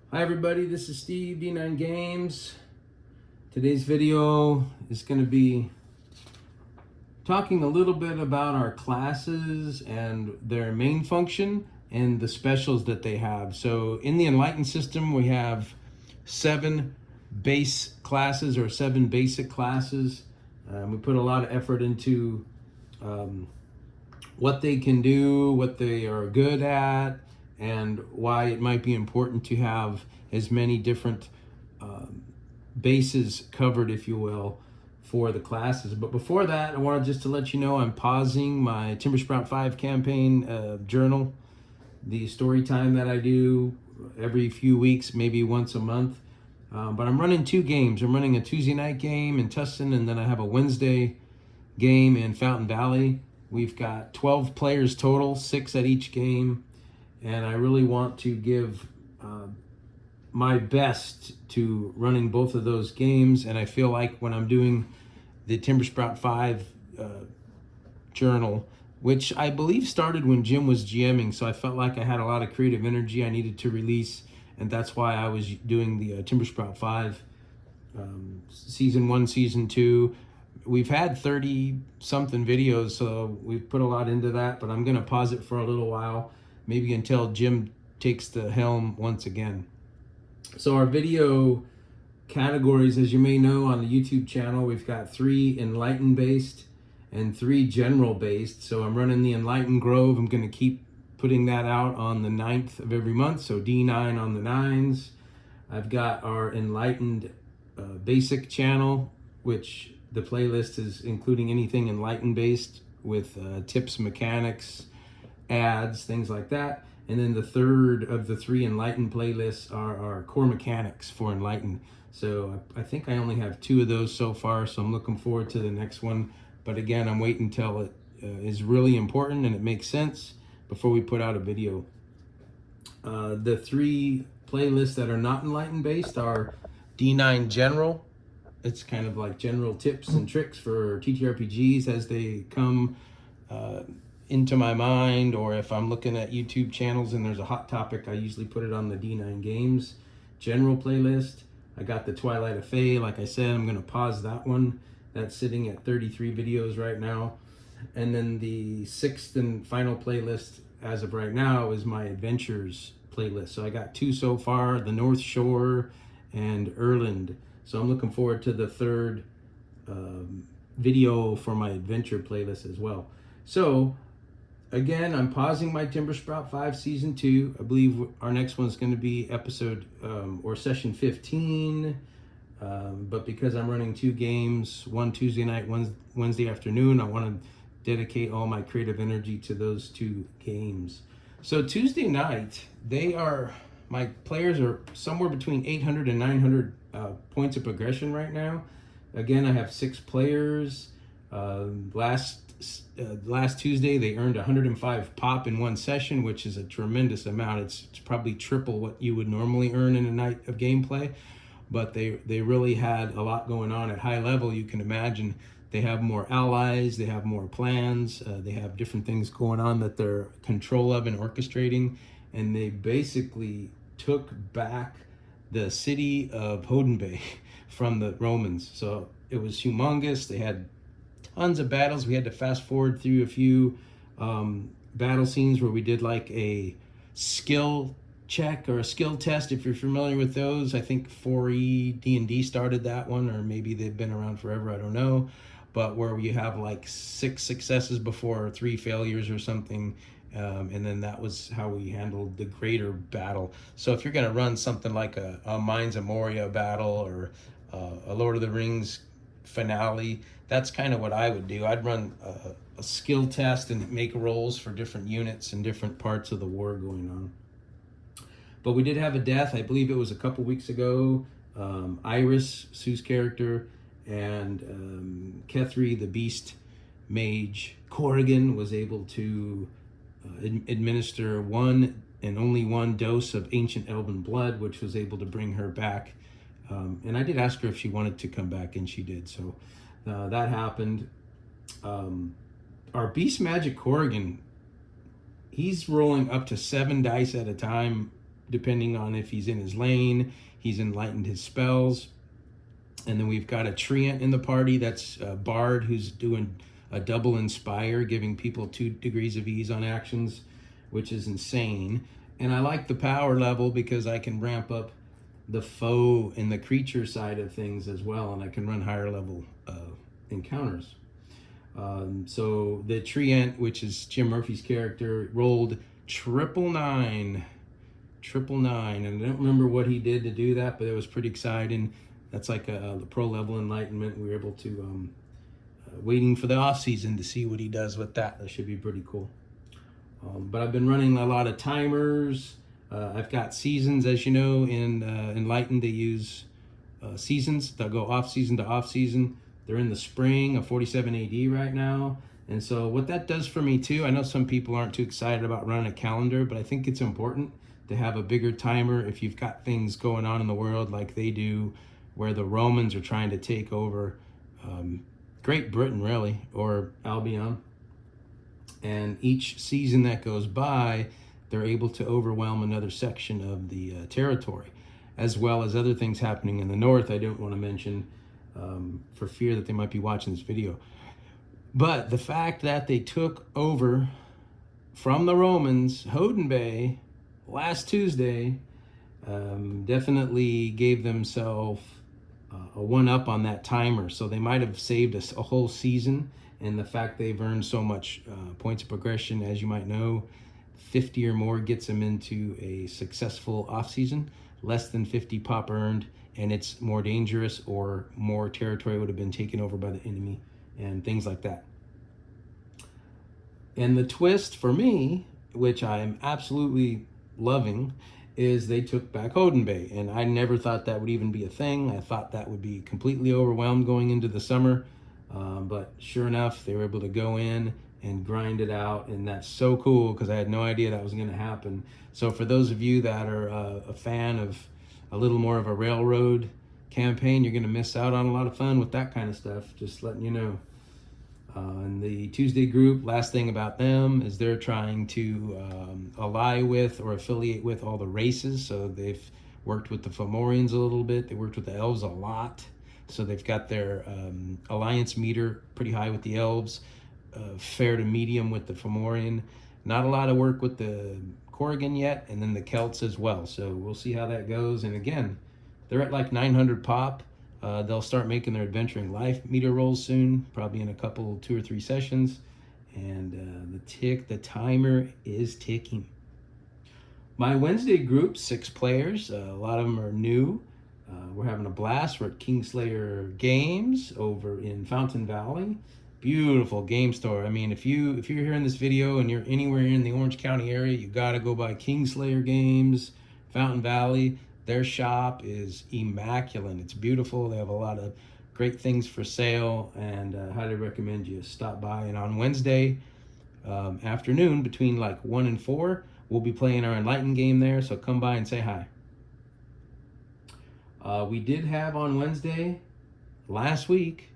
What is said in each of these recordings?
Hi everybody, this is Steve, D9 Games. Today's video is going to be talking a little bit about our classes and their main function and the specials that they have. So in the Enlightened system, we have 7 base classes or 7 basic classes. We put a lot of effort into what they can do, what they are good at, and why it might be important to have as many different bases covered, if you will, for the classes. But before that, I wanted just to let you know I'm pausing my Timber Sprout 5 campaign journal, the story time that I do every few weeks, maybe once a month. But I'm running 2 games. I'm running a Tuesday night game in Tustin, and then I have a Wednesday game in Fountain Valley. We've got 12 players total, 6 at each game, and I really want to give my best to running both of those games. And I feel like when I'm doing the Timber Sprout 5 journal, which I believe started when Jim was GMing, so I felt like I had a lot of creative energy I needed to release, and that's why I was doing the Timber Sprout 5 season 1, season 2. We've had 30 something videos, so we've put a lot into that, but I'm going to pause it for a little while, maybe until Jim takes the helm once again. So our video categories, as you may know, on the YouTube channel, we've got 3 Enlightened based and 3 general based. So I'm running the Enlightened Grove. I'm going to keep putting that out on the 9th of every month, so D9 on the 9s. I've got our Enlightened basic channel, which the playlist is including anything Enlightened based with tips, mechanics, ads, things like that. And then the third of the 3 Enlightened playlists are our core mechanics for Enlightened. So I think I only have 2 of those so far, so I'm looking forward to the next one. But again, I'm waiting until it is really important and it makes sense before we put out a video. The 3 playlists that are not Enlightened based are D9 General. It's kind of like general tips and tricks for TTRPGs as they come into my mind, or if I'm looking at YouTube channels and there's a hot topic, I usually put it on the D9 Games general playlist. I got the Twilight of Fae, like I said, I'm going to pause that one. That's sitting at 33 videos right now. And then the 6th and final playlist as of right now is my Adventures playlist. So I got 2 so far, the North Shore and Erland. So I'm looking forward to the 3rd video for my Adventure playlist as well. So again, I'm pausing my Timber Sprout 5 Season 2. I believe our next one's going to be episode or session 15. But because I'm running 2 games, one Tuesday night, one Wednesday afternoon, I want to dedicate all my creative energy to those 2 games. So Tuesday night, my players are somewhere between 800 and 900 points of progression right now. Again, I have 6 players. Last Tuesday, they earned 105 pop in one session, which is a tremendous amount. It's probably triple what you would normally earn in a night of gameplay. But they really had a lot going on at high level. You can imagine they have more allies, they have more plans, they have different things going on that they're control of and orchestrating. And they basically took back the city of Hoden Bay from the Romans. So it was humongous. They had tons of battles. We had to fast forward through a few battle scenes where we did like a skill check or a skill test, if you're familiar with those. I think 4E D&D started that one, or maybe they've been around forever, I don't know. But where you have like 6 successes before 3 failures or something. And then that was how we handled the greater battle. So if you're going to run something like a Mines of Moria battle or a Lord of the Rings finale, that's kind of what I would do. I'd run a skill test and make rolls for different units and different parts of the war going on. But we did have a death. I believe it was a couple weeks ago. Iris, Sue's character, and Kethri, the beast mage Corrigan, was able to administer 1 and only 1 dose of ancient elven blood, which was able to bring her back. And I did ask her if she wanted to come back, and she did. So that happened. Our beast magic Corrigan, he's rolling up to 7 dice at a time depending on if he's in his lane. He's enlightened his spells. And then we've got a treant in the party that's a bard who's doing a double inspire, giving people 2 degrees of ease on actions, which is insane. And I like the power level because I can ramp up the foe and the creature side of things as well, and I can run higher level encounters. So the treant, which is Jim Murphy's character, rolled 999, and I don't remember what he did to do that, but it was pretty exciting. That's like the pro level enlightenment. We were able to waiting for the off season to see what he does with that. That should be pretty cool. But I've been running a lot of timers. I've got seasons, as you know, in Enlightened. They use seasons. They'll go off season to off season. They're in the spring of 47 AD right now. And so what that does for me too, I know some people aren't too excited about running a calendar, but I think it's important to have a bigger timer if you've got things going on in the world like they do, where the Romans are trying to take over Great Britain, really, or Albion. And each season that goes by, they're able to overwhelm another section of the territory, as well as other things happening in the north I don't want to mention for fear that they might be watching this video. But the fact that they took over from the Romans, Hoden Bay, last Tuesday, definitely gave themselves a one-up on that timer. So they might have saved us a whole season. And the fact they've earned so much points of progression, as you might know, 50 or more gets them into a successful off-season. Less than 50 pop earned, and it's more dangerous, or more territory would have been taken over by the enemy, and things like that. And the twist for me, which I'm absolutely loving, is they took back Hoden Bay. And I never thought that would even be a thing. I thought that would be completely overwhelmed going into the summer. But sure enough, they were able to go in and grind it out. And that's so cool because I had no idea that was going to happen. So for those of you that are a fan of a little more of a railroad campaign, you're going to miss out on a lot of fun with that kind of stuff. Just letting you know. And the Tuesday group, last thing about them is they're trying to ally with or affiliate with all the races. So they've worked with the Fomorians a little bit. They worked with the elves a lot. So they've got their alliance meter pretty high with the elves, fair to medium with the Fomorian. Not a lot of work with the Corrigan yet, and then the Celts as well. So we'll see how that goes. And again, they're at like 900 pop. They'll start making their adventuring life meter rolls soon, probably in a couple, 2 or 3 sessions. And the timer is ticking. My Wednesday group, 6 players. A lot of them are new. We're having a blast. We're at Kingslayer Games over in Fountain Valley. Beautiful game store. I mean, if you're hearing this video and you're anywhere in the Orange County area, you got to go by Kingslayer Games, Fountain Valley. Their shop is immaculate. It's beautiful. They have a lot of great things for sale, and highly recommend you stop by. And on Wednesday afternoon, between like 1 and 4, we'll be playing our Enlightened game there, so come by and say hi. We did have on Wednesday, last week,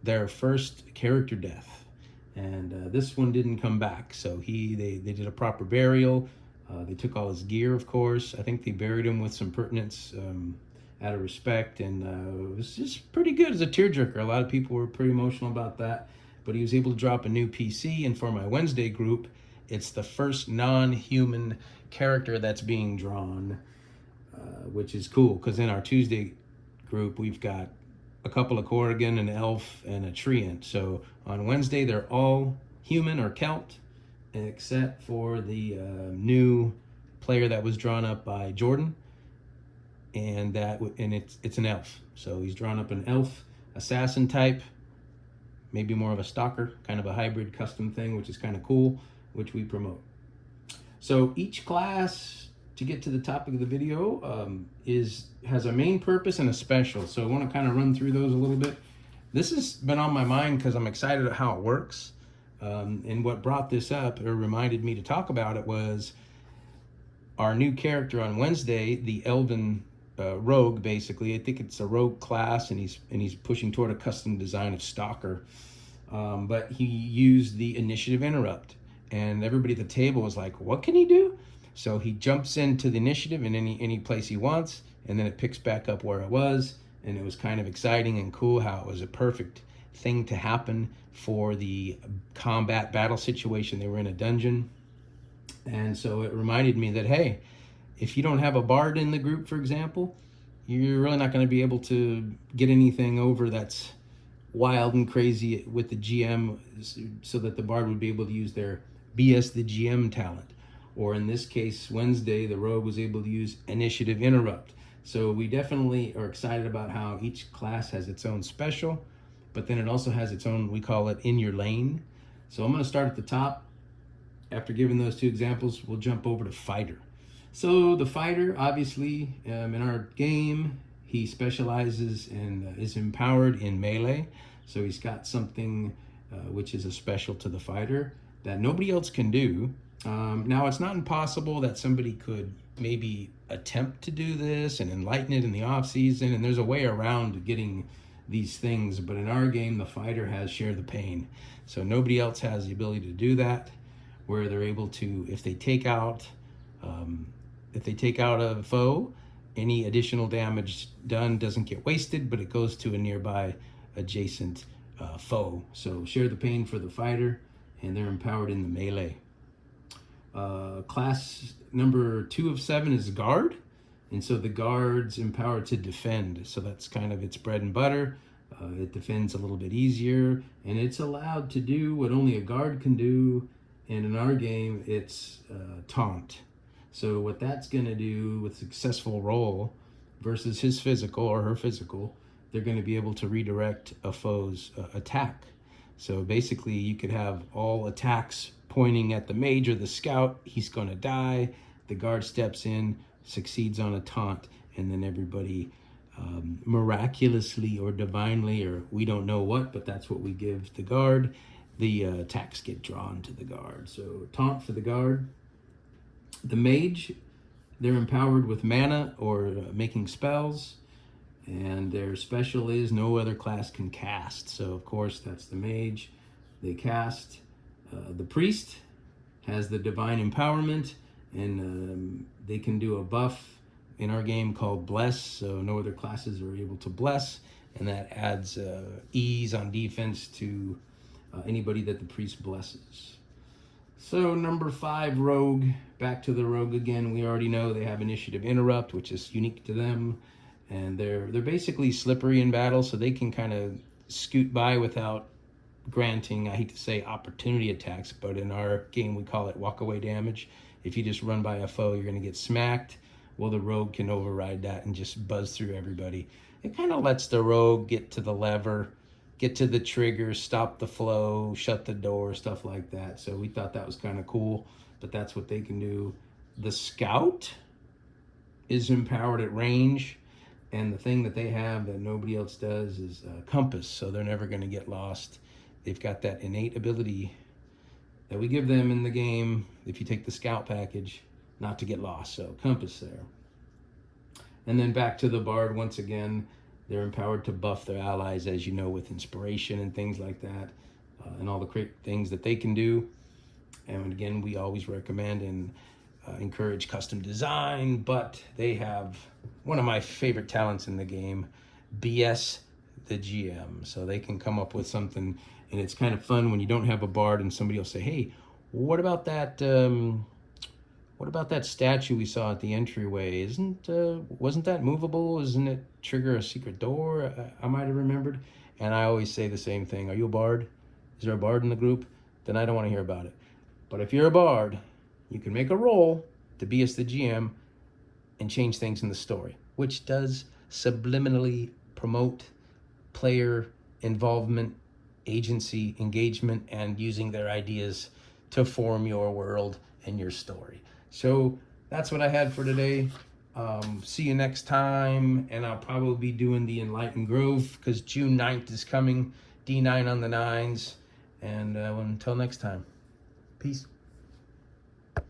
their first character death. And this one didn't come back, so they did a proper burial. They took all his gear, of course. I think they buried him with some pertinence out of respect, and it was just pretty good as a tearjerker. A lot of people were pretty emotional about that, but he was able to drop a new PC, and for my Wednesday group, it's the first non-human character that's being drawn, which is cool, because in our Tuesday group, we've got a couple of Corrigan, an elf, and a treant. So on Wednesday, they're all human or Celt, except for the new player that was drawn up by Jordan, and it's an elf. So he's drawn up an elf assassin type, maybe more of a stalker, kind of a hybrid custom thing, which is kind of cool, which we promote. So each class, to get to the topic of the video, has a main purpose and a special. So I want to kind of run through those a little bit. This has been on my mind because I'm excited at how it works. And what brought this up or reminded me to talk about it was our new character on Wednesday, the Elven rogue, basically. I think it's a rogue class, and he's pushing toward a custom design of stalker. But he used the initiative interrupt, and everybody at the table was like, "What can he do?" So he jumps into the initiative in any place he wants, and then it picks back up where it was. And it was kind of exciting and cool how it was a perfect thing to happen for the combat battle situation. They were in a dungeon. And so it reminded me that, hey, if you don't have a bard in the group, for example, you're really not going to be able to get anything over that's wild and crazy with the GM, so that the bard would be able to use their BS the GM talent. Or in this case, Wednesday, the rogue was able to use initiative interrupt. So we definitely are excited about how each class has its own special, but then it also has its own, we call it in your lane. So I'm going to start at the top. After giving those two examples, we'll jump over to fighter. So the fighter, obviously, in our game, he specializes and is empowered in melee. So he's got something which is a special to the fighter that nobody else can do. Now, it's not impossible that somebody could maybe attempt to do this and enlighten it in the off season, and there's a way around getting these things. But in our game, the fighter has share the pain. So nobody else has the ability to do that, where they're able to, if they take out a foe, any additional damage done doesn't get wasted, but it goes to a nearby adjacent foe. So share the pain for the fighter, and they're empowered in the melee. Class number 2 of 7 is guard, and so the guard's empowered to defend. So that's kind of its bread and butter. It defends a little bit easier, and it's allowed to do what only a guard can do. And in our game, it's taunt. So what that's going to do with successful roll versus his physical or her physical, they're going to be able to redirect a foe's attack. So basically, you could have all attacks pointing at the mage or the scout. He's going to die. The guard steps in, succeeds on a taunt, and then everybody miraculously or divinely, or we don't know what, but that's what we give the guard. The attacks get drawn to the guard. So taunt for the guard. The mage, they're empowered with mana or making spells, and their special is no other class can cast. So of course that's the mage. They cast. The priest has the divine empowerment, and they can do a buff in our game called bless. So no other classes are able to bless, and that adds ease on defense to anybody that the priest blesses. So number 5, rogue. Back to the rogue again. We already know they have initiative interrupt, which is unique to them, and they're basically slippery in battle, so they can kind of scoot by without granting, I hate to say, opportunity attacks, but in our game we call it walk away damage. If you just run by a foe, you're going to get smacked. Well, the rogue can override that and just buzz through everybody. It kind of lets the rogue get to the lever, get to the trigger, stop the flow, shut the door, stuff like that. So we thought that was kind of cool, but that's what they can do. The scout is empowered at range, and the thing that they have that nobody else does is compass, so they're never going to get lost. They've got that innate ability that we give them in the game, if you take the scout package, not to get lost. So compass there. And then back to the bard once again. They're empowered to buff their allies, as you know, with inspiration and things like that, and all the great things that they can do. And again, we always recommend and encourage custom design, but they have one of my favorite talents in the game, BS the GM. So they can come up with something, and it's kind of fun when you don't have a bard and somebody will say, hey, what about that statue we saw at the entryway? Wasn't that movable? Isn't it trigger a secret door? I might have remembered. And I always say the same thing. Are you a bard? Is there a bard in the group? Then I don't want to hear about it. But if you're a bard, you can make a roll to be as the GM and change things in the story, which does subliminally promote player involvement, agency, engagement, and using their ideas to form your world and your story. So that's what I had for today. See you next time, and I'll probably be doing the Enlightened Grove because June 9th is coming, D9 on the 9s, and until next time, peace.